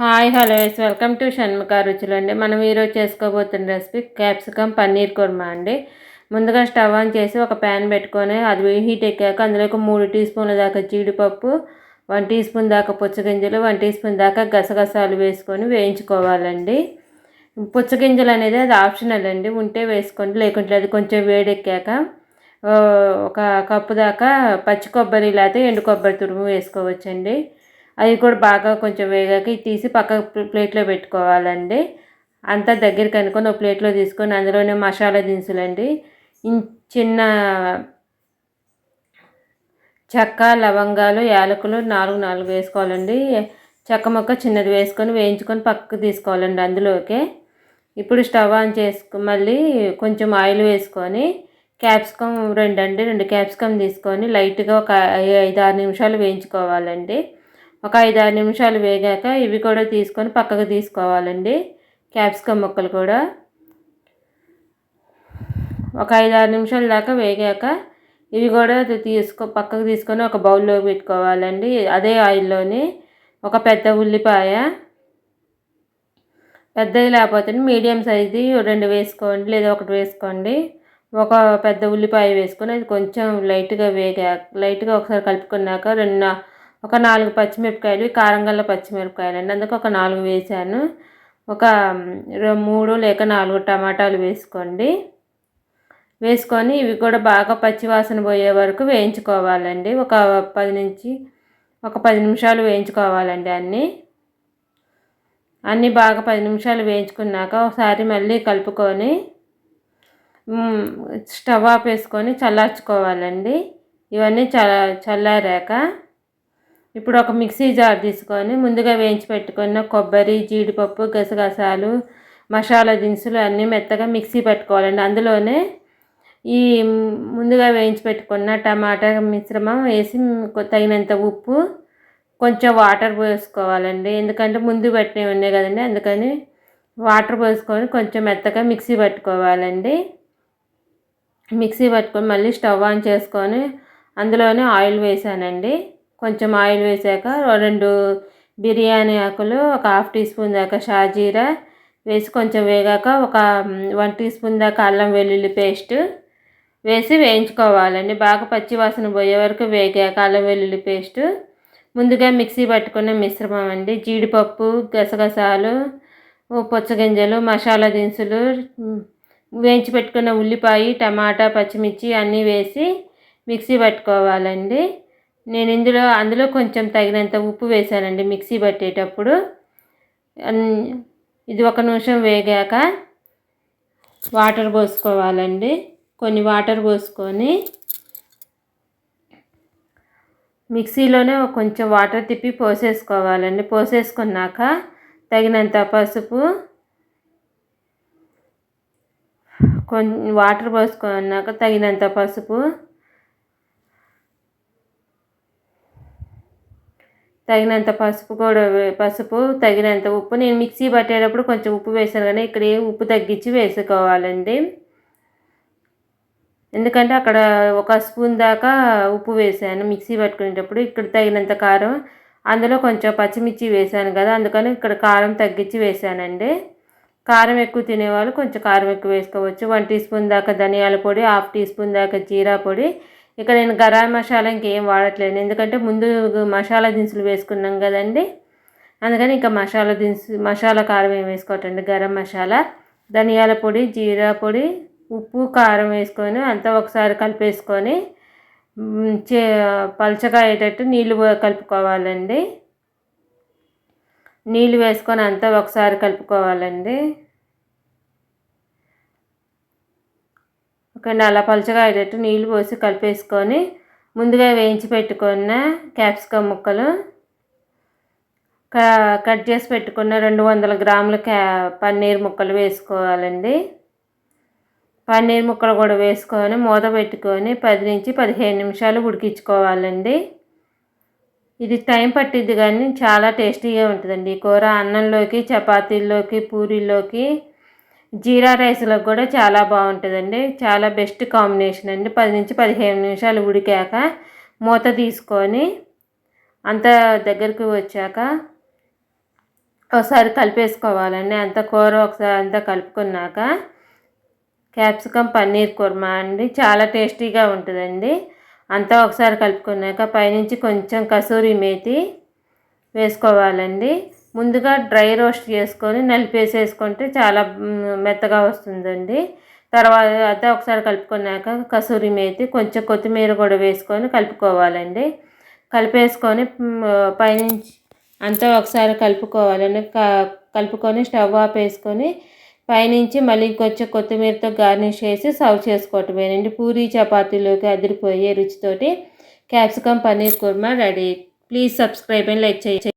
Hi hello yes welcome to Shanmukha Ruchulu అండి. మనం ఈరోజు చేసుకోబోతున్న రెసిపీ క్యాప్సికమ్ పన్నీర్ కుర్మా అండి. ముందుగా స్టవ్ ఆన్ చేసి ఒక ప్యాన్ పెట్టుకొని అది హీట్ ఎక్కాక అందులోకి 3 టీ స్పూన్ల దాకా జీడిపప్పు, 1 టీ స్పూన్ దాకా పుచ్చగింజలు, 1 టీ స్పూన్ దాకా గసగసాలు వేసుకొని వేయించుకోవాలండి. పుచ్చగింజలు అనేది అది ఆప్షనల్ అండి, ఉంటే వేసుకోండి లేకుంటే అది కొంచెం వేడెక్కాక ఒక కప్పు దాకా పచ్చి కొబ్బరి లేకపోతే ఎండు కొబ్బరి తురుము వేసుకోవచ్చండి. అవి కూడా బాగా కొంచెం వేగాక ఇది తీసి పక్క ప్లేట్లో పెట్టుకోవాలండి. అంతా దగ్గరికి అనుకొని ఒక ప్లేట్లో తీసుకొని అందులోనే మసాలా దినుసులండి, చిన్న చెక్క, లవంగాలు, యాలకులు 4 వేసుకోవాలండి. చెక్క ముక్క చిన్నది వేసుకొని వేయించుకొని పక్కకు తీసుకోవాలండి. అందులోకే ఇప్పుడు స్టవ్ ఆన్ మళ్ళీ కొంచెం ఆయిల్ వేసుకొని క్యాప్సికమ్ 2 క్యాప్సికమ్ తీసుకొని లైట్గా ఒక 5-6 నిమిషాలు వేయించుకోవాలండి. ఒక 5-6 నిమిషాలు వేగాక ఇవి కూడా తీసుకొని పక్కకు తీసుకోవాలండి. క్యాప్సికమ్ ముక్కలు కూడా ఒక 5-6 నిమిషాల దాకా వేగాక ఇవి కూడా పక్కకు తీసుకొని ఒక బౌల్లో పెట్టుకోవాలండి. అదే ఆయిల్లోని ఒక పెద్ద ఉల్లిపాయ, పెద్దది లేకపోతే మీడియం సైజు 2 వేసుకోండి లేదా 1 వేసుకోండి. ఒక పెద్ద ఉల్లిపాయ వేసుకొని అది కొంచెం లైట్గా ఒకసారి కలుపుకున్నాక ఒక 4 పచ్చిమిరపకాయలు, కారం గల పచ్చిమిరపకాయలు అండి, అందుకు ఒక 4 వేసాను. ఒక 3 లేక 4 టమాటాలు వేసుకోండి. వేసుకొని ఇవి కూడా బాగా పచ్చివాసన పోయే వరకు వేయించుకోవాలండి. ఒక 10 నిమిషాలు వేయించుకోవాలండి. అన్నీ బాగా 10 నిమిషాలు వేయించుకున్నాక ఒకసారి మళ్ళీ కలుపుకొని స్టవ్ ఆఫ్ వేసుకొని చల్లార్చుకోవాలండి. ఇవన్నీ చల్లారాక ఇప్పుడు ఒక మిక్సీ జార్ తీసుకొని ముందుగా వేయించి పెట్టుకున్న కొబ్బరి, జీడిపప్పు, గసగసాలు, మసాలా దినుసులు అన్నీ మెత్తగా మిక్సీ పెట్టుకోవాలండి. అందులోనే ఈ ముందుగా వేయించి పెట్టుకున్న టమాటా మిశ్రమం వేసి తగినంత ఉప్పు, కొంచెం వాటర్ పోసుకోవాలండి. ఎందుకంటే ముందు పెట్టినవి ఉన్నాయి కదండి, అందుకని వాటర్ పోసుకొని కొంచెం మెత్తగా మిక్సీ పట్టుకోవాలండి. మిక్సీ పట్టుకొని మళ్ళీ స్టవ్ ఆన్ చేసుకొని అందులోనే ఆయిల్ వేసానండి. కొంచెం ఆయిల్ వేసాక 2 బిర్యానీ ఆకులు, ఒక 1/2 టీ స్పూన్ దాకా షాజీరా వేసి కొంచెం వేగాక ఒక 1 టీ స్పూన్ దాకా అల్లం వెల్లుల్లి పేస్ట్ వేసి వేయించుకోవాలండి. బాగా పచ్చివాసన పోయే వరకు వేగాక అల్లం వెల్లుల్లి పేస్ట్, ముందుగా మిక్సీ పట్టుకున్న మిశ్రమం అండి, జీడిపప్పు, గసగసాలు, పుచ్చగింజలు, మసాలా దినుసులు, వేయించి పెట్టుకున్న ఉల్లిపాయ, టమాటా, పచ్చిమిర్చి అన్నీ వేసి మిక్సీ పట్టుకోవాలండి. నేను అందులో కొంచెం తగినంత ఉప్పు వేసానండి మిక్సీ పట్టేటప్పుడు. ఇది 1 నిమిషం వేగాక వాటర్ పోసుకోవాలండి. కొన్ని వాటర్ పోసుకొని మిక్సీలోనే కొంచెం వాటర్ తిప్పి పోసేసుకోవాలండి. పోసేసుకున్నాక తగినంత పసుపు, వాటర్ పోసుకున్నాక తగినంత పసుపు, తగినంత ఉప్పు. నేను మిక్సీ పట్టేటప్పుడు కొంచెం ఉప్పు వేసాను కానీ ఇక్కడ ఉప్పు తగ్గించి వేసుకోవాలండి. ఎందుకంటే అక్కడ 1 స్పూన్ దాకా ఉప్పు వేసాను మిక్సీ పట్టుకునేటప్పుడు. ఇక్కడ తగినంత కారం, అందులో కొంచెం పచ్చిమిర్చి వేసాను కదా, అందుకని ఇక్కడ కారం తగ్గించి వేసానండి. కారం ఎక్కువ తినేవాళ్ళు కొంచెం కారం ఎక్కువ వేసుకోవచ్చు. 1 టీ స్పూన్ దాకా ధనియాల పొడి, 1/2 టీ స్పూన్ దాకా జీరా పొడి. ఇక్కడ నేను గరం మసాలా ఇంకేం వాడట్లేదు, ఎందుకంటే ముందు మసాలా దినుసులు వేసుకున్నాం కదండి, అందుకని ఇంకా మసాలా కారం ఏం వేసుకోవటండి. గరం మసాలా, ధనియాల పొడి, జీరా పొడి, ఉప్పు, కారం వేసుకొని అంతా ఒకసారి కలిపేసుకొని పలచగా అయ్యేటట్టు నీళ్ళు కలుపుకోవాలండి. నీళ్ళు వేసుకొని అంతా ఒకసారి కలుపుకోవాలండి. అలా పలచగా అయ్యేటట్టు నీళ్ళు పోసి కలిపేసుకొని ముందుగా వేయించి పెట్టుకున్న క్యాప్సికమ్ ముక్కలు, కట్ చేసి పెట్టుకున్న 200 గ్రాముల పన్నీర్ ముక్కలు వేసుకోవాలండి. పన్నీర్ ముక్కలు కూడా వేసుకొని మూత పెట్టుకొని 10 నుంచి 15 నిమిషాలు ఉడికించుకోవాలండి. ఇది టైం పట్టిద్ది కానీ చాలా టేస్టీగా ఉంటుందండి ఈ కూర. అన్నంలోకి, చపాతీల్లోకి, పూరీల్లోకి, జీరా రైస్లోకి కూడా చాలా బాగుంటుందండి. చాలా బెస్ట్ కాంబినేషన్ అండి. 10 నుంచి 15 నిమిషాలు ఉడికాక మూత తీసుకొని అంత దగ్గరికి వచ్చాక ఒకసారి కలిపేసుకోవాలండి. అంత కూర ఒకసారి అంతా కలుపుకున్నాక క్యాప్సికమ్ పన్నీర్ కుర్మా అండి, చాలా టేస్టీగా ఉంటుందండి. అంతా ఒకసారి కలుపుకున్నాక పైనుంచి కొంచెం కసూరి మేతి వేసుకోవాలండి. ముందుగా డ్రై రోస్ట్ చేసుకొని నలిపేసేసుకుంటే చాలా మెత్తగా వస్తుందండి. తర్వాత ఒకసారి కలుపుకున్నాక కసూరి మేతి కొంచెం కొత్తిమీర కూడా వేసుకొని కలుపుకోవాలండి. కలిపేసుకొని పైనుంచి అంతా ఒకసారి కలుపుకోవాలండి. కలుపుకొని స్టవ్ ఆఫ్ వేసుకొని పైనుంచి మళ్ళీ కొంచెం కొత్తిమీరతో గార్నిష్ చేసి సర్వ్ చేసుకోవటమేనండి. పూరీ చపాతీలోకి అదిరిపోయే రుచితోటి capsicum paneer kurma ready. Please subscribe and like చేయండి.